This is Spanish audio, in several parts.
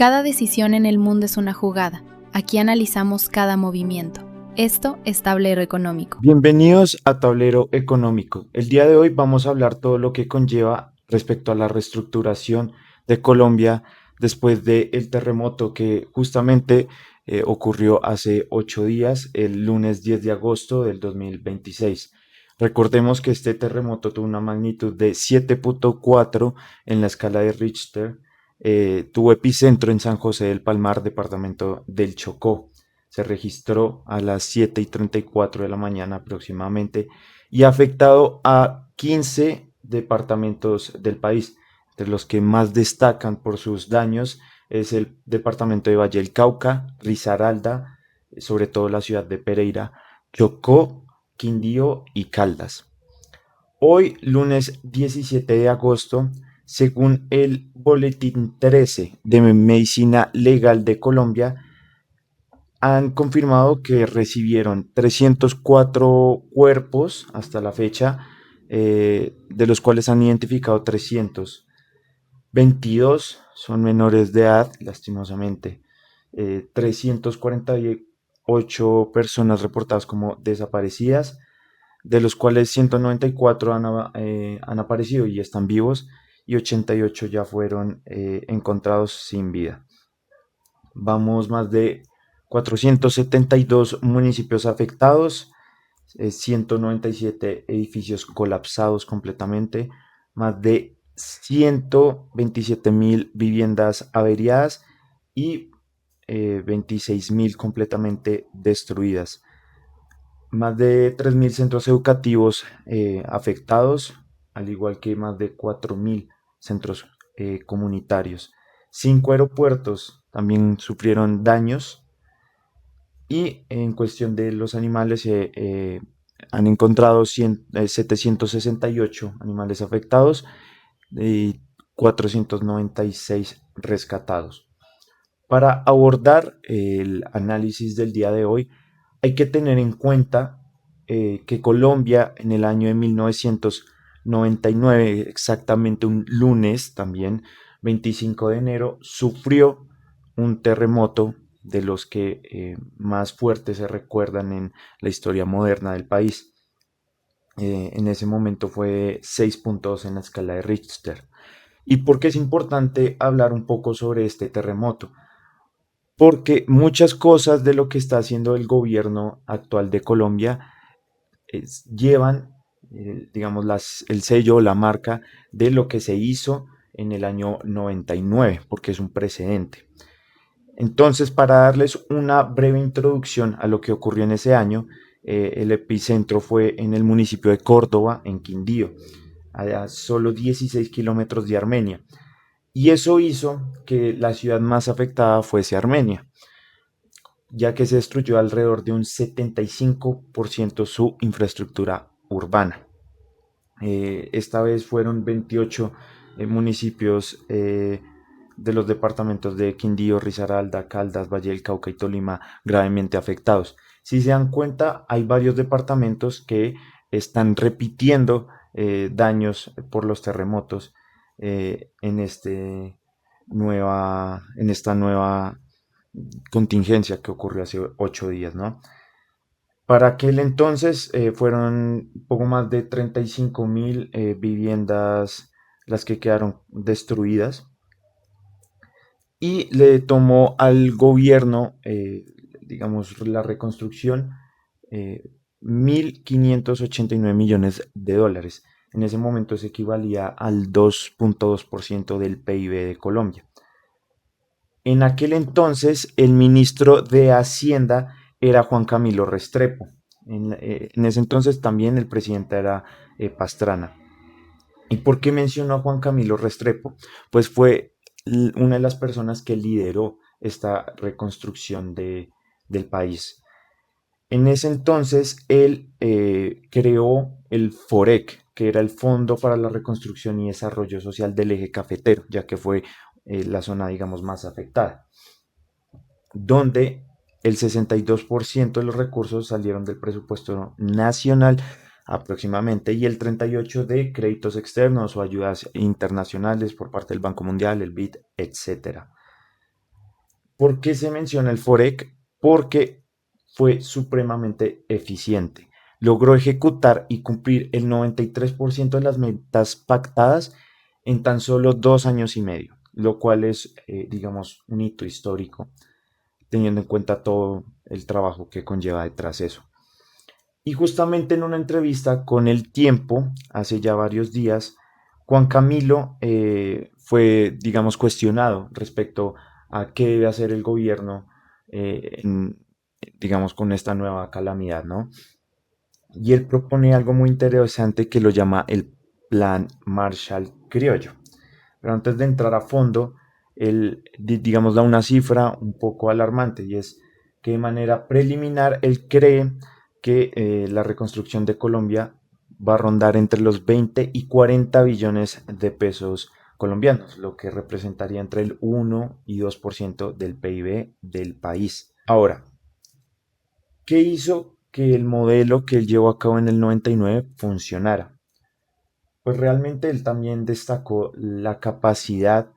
Cada decisión en el mundo es una jugada. Aquí analizamos cada movimiento. Esto es Tablero Económico. Bienvenidos a Tablero Económico. El día de hoy vamos a hablar todo lo que conlleva respecto a la reestructuración de Colombia después del terremoto que justamente ocurrió hace 8 días, el lunes 10 de agosto del 2026. Recordemos que este terremoto tuvo una magnitud de 7.4 en la escala de Richter. Tuvo epicentro en San José del Palmar, departamento del Chocó. Se registró a las 7:34 de la mañana aproximadamente y ha afectado a 15 departamentos del país. Entre los que más destacan por sus daños es el departamento de Valle del Cauca, Risaralda, sobre todo la ciudad de Pereira, Chocó, Quindío y Caldas. Hoy, lunes 17 de agosto, según el Boletín 13 de Medicina Legal de Colombia, han confirmado que recibieron 304 cuerpos hasta la fecha, de los cuales han identificado 322 son menores de edad, lastimosamente. 348 personas reportadas como desaparecidas, de los cuales 194 han aparecido y están vivos, y 88 ya fueron encontrados sin vida. Vamos más de 472 municipios afectados, 197 edificios colapsados completamente, más de 127.000 viviendas averiadas y 26.000 completamente destruidas. Más de 3.000 centros educativos afectados, al igual que más de 4.000 centros comunitarios. 5 aeropuertos también sufrieron daños, y en cuestión de los animales han encontrado 768 animales afectados y 496 rescatados. Para abordar el análisis del día de hoy, hay que tener en cuenta que Colombia en el año de 1999, exactamente un lunes también, 25 de enero, sufrió un terremoto de los que más fuertes se recuerdan en la historia moderna del país. En ese momento fue 6.2 en la escala de Richter. ¿Y por qué es importante hablar un poco sobre este terremoto? Porque muchas cosas de lo que está haciendo el gobierno actual de Colombia llevan, digamos, el sello o la marca de lo que se hizo en el año 99, porque es un precedente. Entonces, para darles una breve introducción a lo que ocurrió en ese año, el epicentro fue en el municipio de Córdoba, en Quindío, a solo 16 kilómetros de Armenia. Y eso hizo que la ciudad más afectada fuese Armenia, ya que se destruyó alrededor de un 75% su infraestructura urbana. Esta vez fueron 28 municipios de los departamentos de Quindío, Risaralda, Caldas, Valle del Cauca y Tolima gravemente afectados. Si se dan cuenta, hay varios departamentos que están repitiendo daños por los terremotos en esta nueva contingencia que ocurrió hace 8 días, ¿no? Para aquel entonces fueron poco más de 35.000 viviendas las que quedaron destruidas, y le tomó al gobierno, digamos, la reconstrucción, 1.589 millones de dólares. En ese momento se equivalía al 2.2% del PIB de Colombia. En aquel entonces el ministro de Hacienda era Juan Camilo Restrepo. En ese entonces también el presidente era Pastrana. ¿Y por qué mencionó a Juan Camilo Restrepo? Pues fue una de las personas que lideró esta reconstrucción del país. En ese entonces él creó el FOREC, que era el Fondo para la Reconstrucción y Desarrollo Social del Eje Cafetero, ya que fue la zona, digamos, más afectada, donde el 62% de los recursos salieron del presupuesto nacional aproximadamente, y el 38% de créditos externos o ayudas internacionales por parte del Banco Mundial, el BID, etc. ¿Por qué se menciona el FOREC? Porque fue supremamente eficiente. Logró ejecutar y cumplir el 93% de las metas pactadas en tan solo 2 años y medio, lo cual es, digamos, un hito histórico, teniendo en cuenta todo el trabajo que conlleva detrás eso. Y justamente en una entrevista con El Tiempo, hace ya varios días, Juan Camilo fue, digamos, cuestionado respecto a qué debe hacer el gobierno, digamos, con esta nueva calamidad, ¿no? Y él propone algo muy interesante que lo llama el Plan Marshall Criollo. Pero antes de entrar a fondo, él, digamos, da una cifra un poco alarmante y es que de manera preliminar él cree que la reconstrucción de Colombia va a rondar entre los 20 y 40 billones de pesos colombianos, lo que representaría entre el 1 y 2% del PIB del país. Ahora, ¿qué hizo que el modelo que él llevó a cabo en el 99 funcionara? Pues realmente él también destacó la capacidad,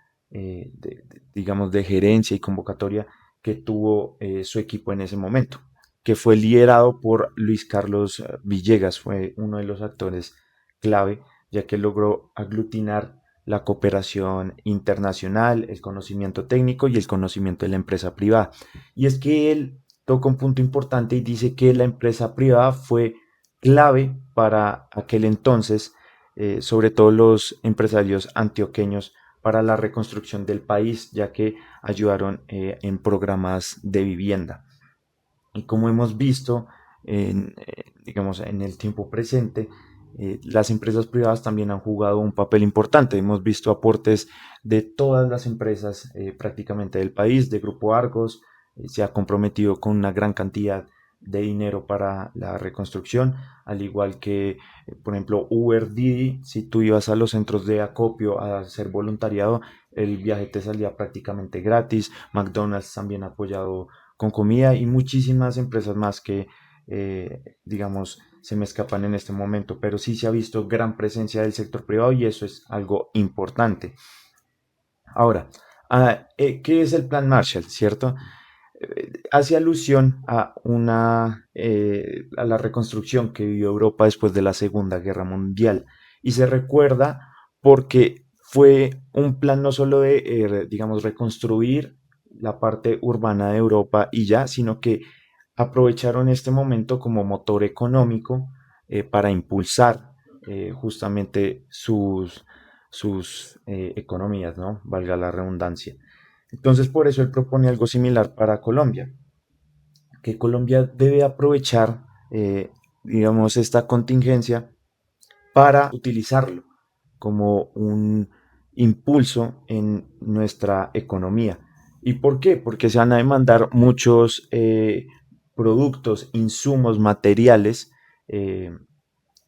digamos, de gerencia y convocatoria que tuvo su equipo en ese momento, que fue liderado por Luis Carlos Villegas, fue uno de los actores clave, ya que logró aglutinar la cooperación internacional, el conocimiento técnico y el conocimiento de la empresa privada. Y es que él toca un punto importante y dice que la empresa privada fue clave para aquel entonces, sobre todo los empresarios antioqueños, para la reconstrucción del país, ya que ayudaron en programas de vivienda. Y como hemos visto, digamos, en el tiempo presente, las empresas privadas también han jugado un papel importante. Hemos visto aportes de todas las empresas prácticamente del país, de Grupo Argos, se ha comprometido con una gran cantidad de dinero para la reconstrucción, al igual que, por ejemplo, Uber, Didi. Si tú ibas a los centros de acopio a hacer voluntariado, el viaje te salía prácticamente gratis. McDonald's también ha apoyado con comida y muchísimas empresas más que, digamos, se me escapan en este momento, pero sí se ha visto gran presencia del sector privado y eso es algo importante. Ahora, ¿qué es el Plan Marshall, cierto? Hace alusión a la reconstrucción que vivió Europa después de la Segunda Guerra Mundial y se recuerda porque fue un plan no solo de, digamos, reconstruir la parte urbana de Europa y ya, sino que aprovecharon este momento como motor económico para impulsar justamente sus economías, ¿no? Valga la redundancia. Entonces, por eso él propone algo similar para Colombia, que Colombia debe aprovechar, digamos, esta contingencia para utilizarlo como un impulso en nuestra economía. ¿Y por qué? Porque se van a demandar muchos productos, insumos, materiales,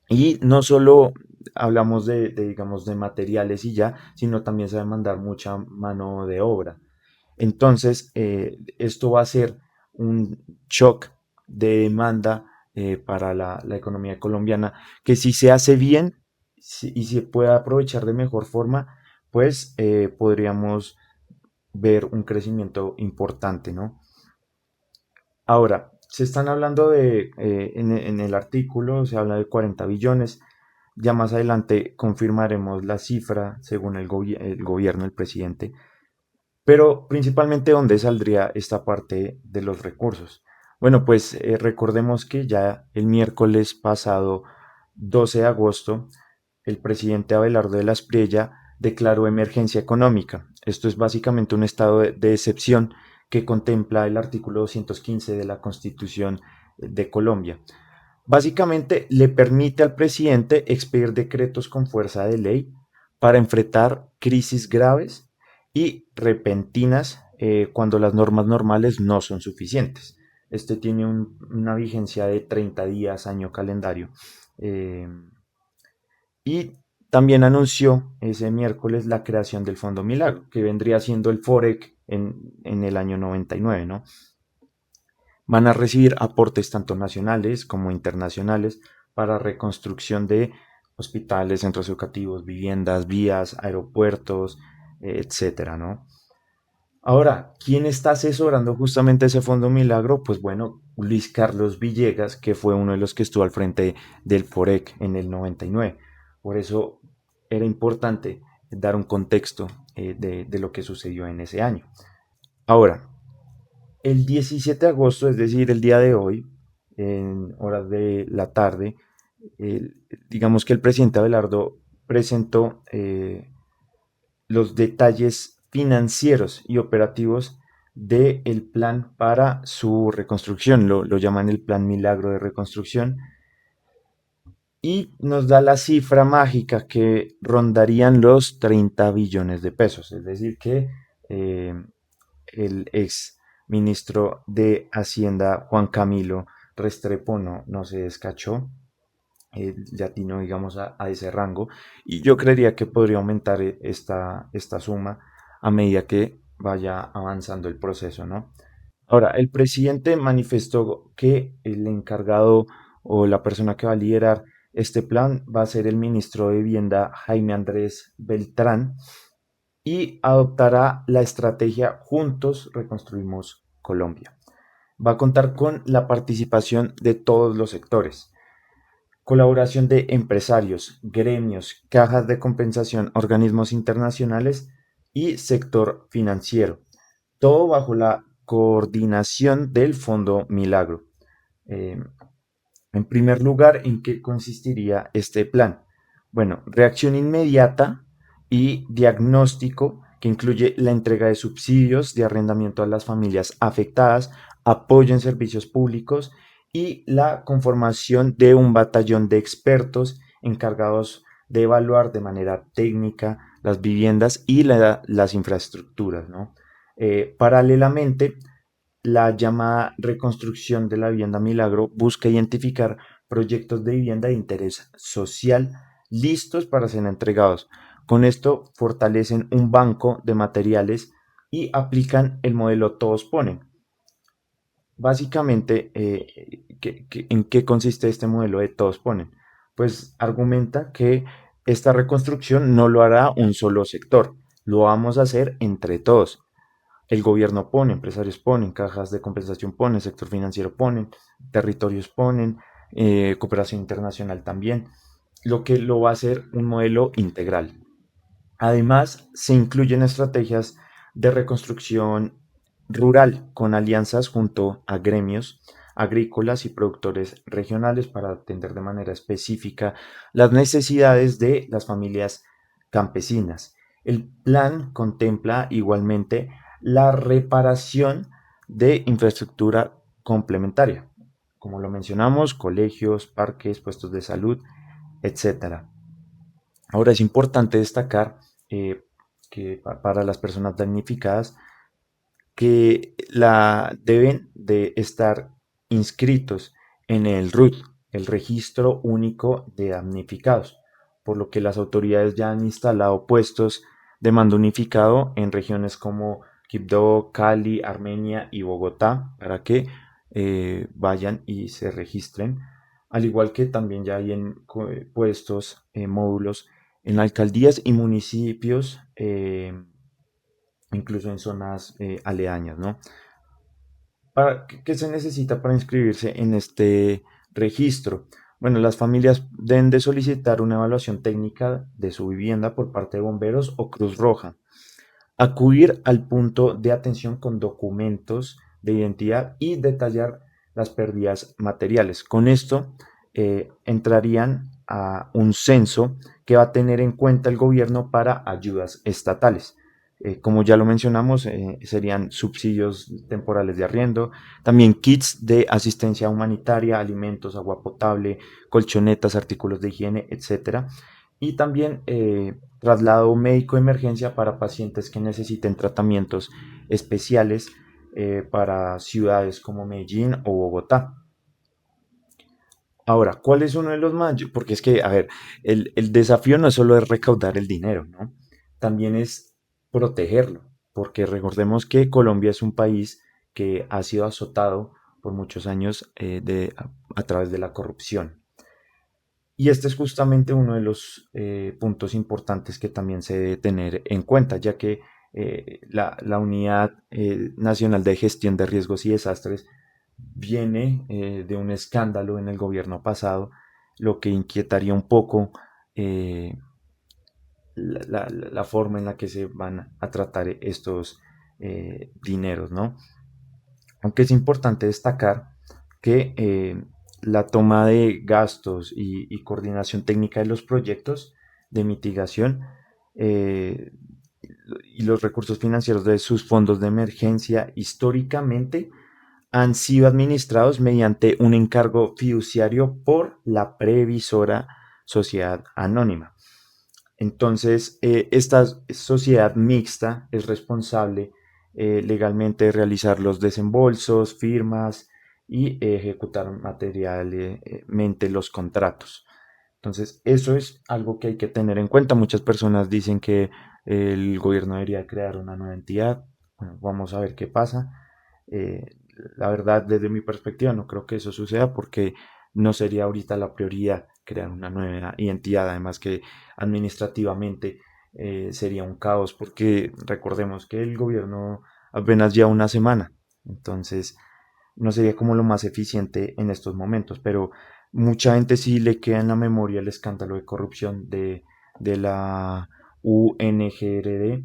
y no solo hablamos digamos, de materiales y ya, sino también se va a demandar mucha mano de obra. Entonces, esto va a ser un shock de demanda para la economía colombiana, que si se hace bien y se puede aprovechar de mejor forma, pues podríamos ver un crecimiento importante, ¿no? Ahora, se están hablando en el artículo, se habla de 40 billones. Ya más adelante confirmaremos la cifra según el gobierno, el presidente, pero principalmente, ¿dónde saldría esta parte de los recursos? Bueno, pues recordemos que ya el miércoles pasado, 12 de agosto, el presidente Abelardo de la Espriella declaró emergencia económica. Esto es básicamente un estado de excepción que contempla el artículo 215 de la Constitución de Colombia. Básicamente le permite al presidente expedir decretos con fuerza de ley para enfrentar crisis graves y repentinas cuando las normas normales no son suficientes. Este tiene una vigencia de 30 días, año calendario. Eh, y también anunció ese miércoles la creación del Fondo Milagro, que vendría siendo el FOREC en el año 99, ¿no? Van a recibir aportes tanto nacionales como internacionales para reconstrucción de hospitales, centros educativos, viviendas, vías, aeropuertos, etcétera, ¿no? Ahora, ¿quién está asesorando justamente ese Fondo Milagro? Pues bueno, Luis Carlos Villegas, que fue uno de los que estuvo al frente del FOREC en el 99. Por eso era importante dar un contexto de lo que sucedió en ese año. Ahora, el 17 de agosto, es decir, el día de hoy, en horas de la tarde, digamos que el presidente Abelardo presentó los detalles financieros y operativos del plan para su reconstrucción. Lo llaman el Plan Milagro de Reconstrucción y nos da la cifra mágica que rondarían los 30 billones de pesos. Es decir, que eh, el ex ministro de Hacienda, Juan Camilo Restrepo, no se descachó. Ya tiene, digamos, a ese rango. Y yo creería que podría aumentar esta suma a medida que vaya avanzando el proceso, ¿no? Ahora, el presidente manifestó que el encargado o la persona que va a liderar este plan va a ser el ministro de Vivienda Jaime Andrés Beltrán y adoptará la estrategia Juntos Reconstruimos Colombia. Va a contar con la participación de todos los sectores, colaboración de empresarios, gremios, cajas de compensación, organismos internacionales y sector financiero, todo bajo la coordinación del Fondo Milagro. Eh, en primer lugar, ¿en qué consistiría este plan? Bueno, reacción inmediata y diagnóstico que incluye la entrega de subsidios de arrendamiento a las familias afectadas, apoyo en servicios públicos y la conformación de un batallón de expertos encargados de evaluar de manera técnica las viviendas y las infraestructuras, ¿no? Paralelamente, la llamada reconstrucción de la vivienda Milagro busca identificar proyectos de vivienda de interés social listos para ser entregados. Con esto fortalecen un banco de materiales y aplican el modelo Todos Ponen. Básicamente, ¿en qué consiste este modelo de Todos Ponen? Pues argumenta que esta reconstrucción no lo hará un solo sector, lo vamos a hacer entre todos. El gobierno pone, empresarios ponen, cajas de compensación ponen, sector financiero ponen, territorios ponen, cooperación internacional también, lo que lo va a hacer un modelo integral. Además, se incluyen estrategias de reconstrucción rural con alianzas junto a gremios agrícolas y productores regionales para atender de manera específica las necesidades de las familias campesinas. El plan contempla igualmente la reparación de infraestructura complementaria, como lo mencionamos, colegios, parques, puestos de salud, etcétera. Ahora es importante destacar que para las personas damnificadas que deben de estar inscritos en el RUT, el Registro Único de Damnificados, por lo que las autoridades ya han instalado puestos de mando unificado en regiones como Quibdó, Cali, Armenia y Bogotá para que vayan y se registren, al igual que también ya hay en puestos, módulos en alcaldías y municipios, incluso en zonas aledañas, ¿no? ¿Qué se necesita para inscribirse en este registro? Bueno, las familias deben de solicitar una evaluación técnica de su vivienda por parte de bomberos o Cruz Roja, acudir al punto de atención con documentos de identidad y detallar las pérdidas materiales. Con esto entrarían a un censo que va a tener en cuenta el gobierno para ayudas estatales. Como ya lo mencionamos, serían subsidios temporales de arriendo, también kits de asistencia humanitaria, alimentos, agua potable, colchonetas, artículos de higiene, etcétera. Y también traslado médico de emergencia para pacientes que necesiten tratamientos especiales para ciudades como Medellín o Bogotá. Ahora, ¿cuál es uno de los más? Porque es que, a ver, el desafío no es solo es recaudar el dinero, ¿no? También es protegerlo, porque recordemos que Colombia es un país que ha sido azotado por muchos años a través de la corrupción. Y este es justamente uno de los puntos importantes que también se debe tener en cuenta, ya que la Unidad Nacional de Gestión de Riesgos y Desastres viene de un escándalo en el gobierno pasado, lo que inquietaría un poco eh, la forma en la que se van a tratar estos dineros, ¿no? Aunque es importante destacar que la toma de gastos y coordinación técnica de los proyectos de mitigación eh, y los recursos financieros de sus fondos de emergencia históricamente han sido administrados mediante un encargo fiduciario por la previsora sociedad anónima. Entonces, esta sociedad mixta es responsable legalmente de realizar los desembolsos, firmas y ejecutar materialmente los contratos. Entonces, eso es algo que hay que tener en cuenta. Muchas personas dicen que el gobierno debería crear una nueva entidad. Bueno, vamos a ver qué pasa. Eh, la verdad, desde mi perspectiva, no creo que eso suceda porque no sería ahorita la prioridad crear una nueva entidad. Además que administrativamente sería un caos porque recordemos que el gobierno apenas lleva una semana. Entonces, no sería como lo más eficiente en estos momentos, pero mucha gente sí le queda en la memoria el escándalo de corrupción de la UNGRD,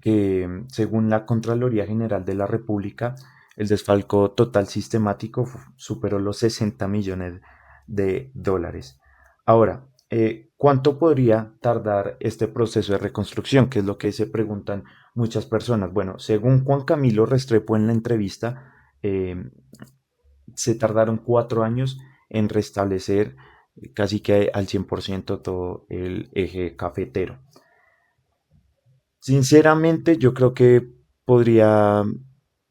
que según la Contraloría General de la República, el desfalco total sistemático superó los 60 millones de dólares. Ahora, ¿cuánto podría tardar este proceso de reconstrucción? Que es lo que se preguntan muchas personas. Bueno, según Juan Camilo Restrepo en la entrevista, eh, se tardaron 4 años en restablecer casi que al 100% todo el eje cafetero. Sinceramente, yo creo que podría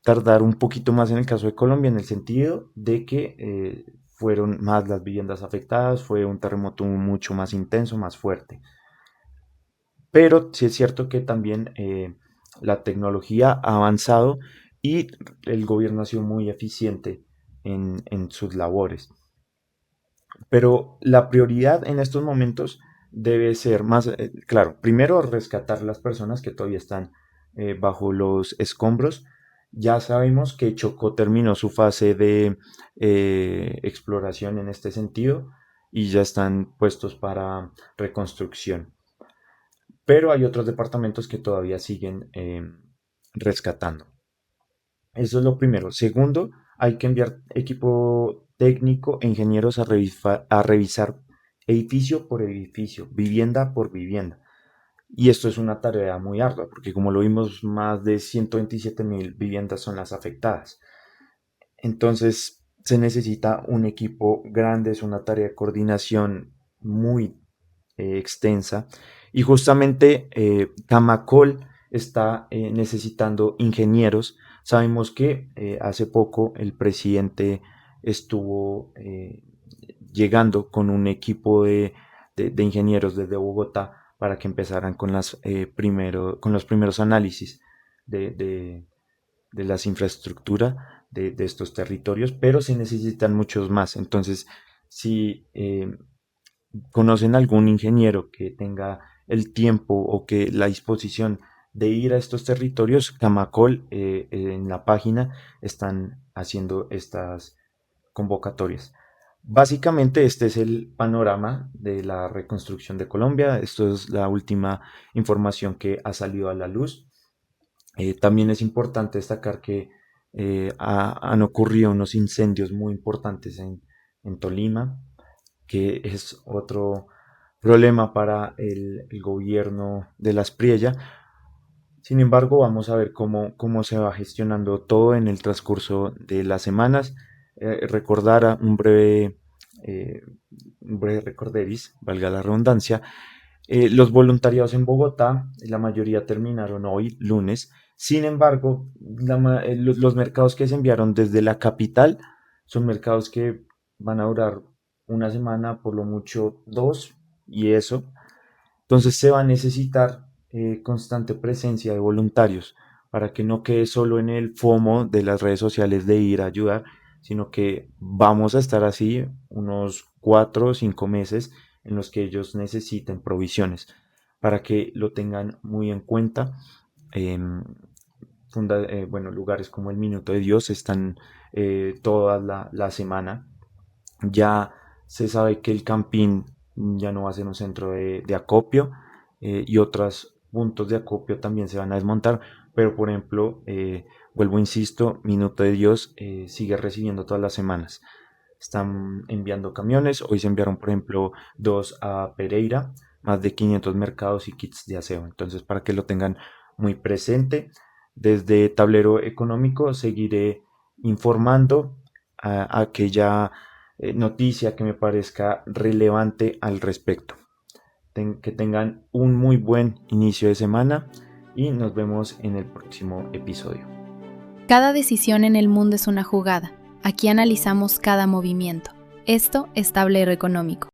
tardar un poquito más en el caso de Colombia, en el sentido de que fueron más las viviendas afectadas, fue un terremoto mucho más intenso, más fuerte. Pero sí es cierto que también la tecnología ha avanzado y el gobierno ha sido muy eficiente en sus labores. Pero la prioridad en estos momentos debe ser más, claro, primero rescatar las personas que todavía están bajo los escombros. Ya sabemos que Chocó terminó su fase de exploración en este sentido y ya están puestos para reconstrucción. Pero hay otros departamentos que todavía siguen rescatando. Eso es lo primero. Segundo, hay que enviar equipo técnico e ingenieros a revisar edificio por edificio, vivienda por vivienda. Y esto es una tarea muy ardua, porque como lo vimos, más de 127.000 viviendas son las afectadas. Entonces, se necesita un equipo grande, es una tarea de coordinación muy extensa. Y justamente Camacol está necesitando ingenieros. Sabemos que hace poco el presidente estuvo llegando con un equipo de ingenieros desde Bogotá para que empezaran con, con los primeros análisis de, de, de las infraestructuras de estos territorios, pero se necesitan muchos más. Entonces, si conocen algún ingeniero que tenga el tiempo o que la disposición de ir a estos territorios, Camacol en la página están haciendo estas convocatorias. Básicamente este es el panorama de la reconstrucción de Colombia. Esto es la última información que ha salido a la luz. También es importante destacar que han ocurrido unos incendios muy importantes en Tolima, que es otro problema para el gobierno de las Priella. Sin embargo, vamos a ver cómo se va gestionando todo en el transcurso de las semanas. Recordar eh, un breve recorderis, valga la redundancia. Los voluntariados en Bogotá, la mayoría terminaron hoy, lunes. Sin embargo, los mercados que se enviaron desde la capital son mercados que van a durar una semana, por lo mucho dos, y eso. Entonces se va a necesitar constante presencia de voluntarios para que no quede solo en el FOMO de las redes sociales de ir a ayudar, sino que vamos a estar así unos 4 o 5 meses en los que ellos necesiten provisiones, para que lo tengan muy en cuenta. lugares como el Minuto de Dios están toda la semana. Ya se sabe que el Campín ya no va a ser un centro de acopio, y otros puntos de acopio también se van a desmontar, pero por ejemplo, vuelvo, insisto, Minuto de Dios sigue recibiendo todas las semanas. Están enviando camiones, hoy se enviaron por ejemplo 2 a Pereira, más de 500 mercados y kits de aseo, entonces para que lo tengan muy presente. Desde Tablero Económico seguiré informando a aquella noticia que me parezca relevante al respecto. Que tengan un muy buen inicio de semana y nos vemos en el próximo episodio. Cada decisión en el mundo es una jugada. Aquí analizamos cada movimiento. Esto es Tablero Económico.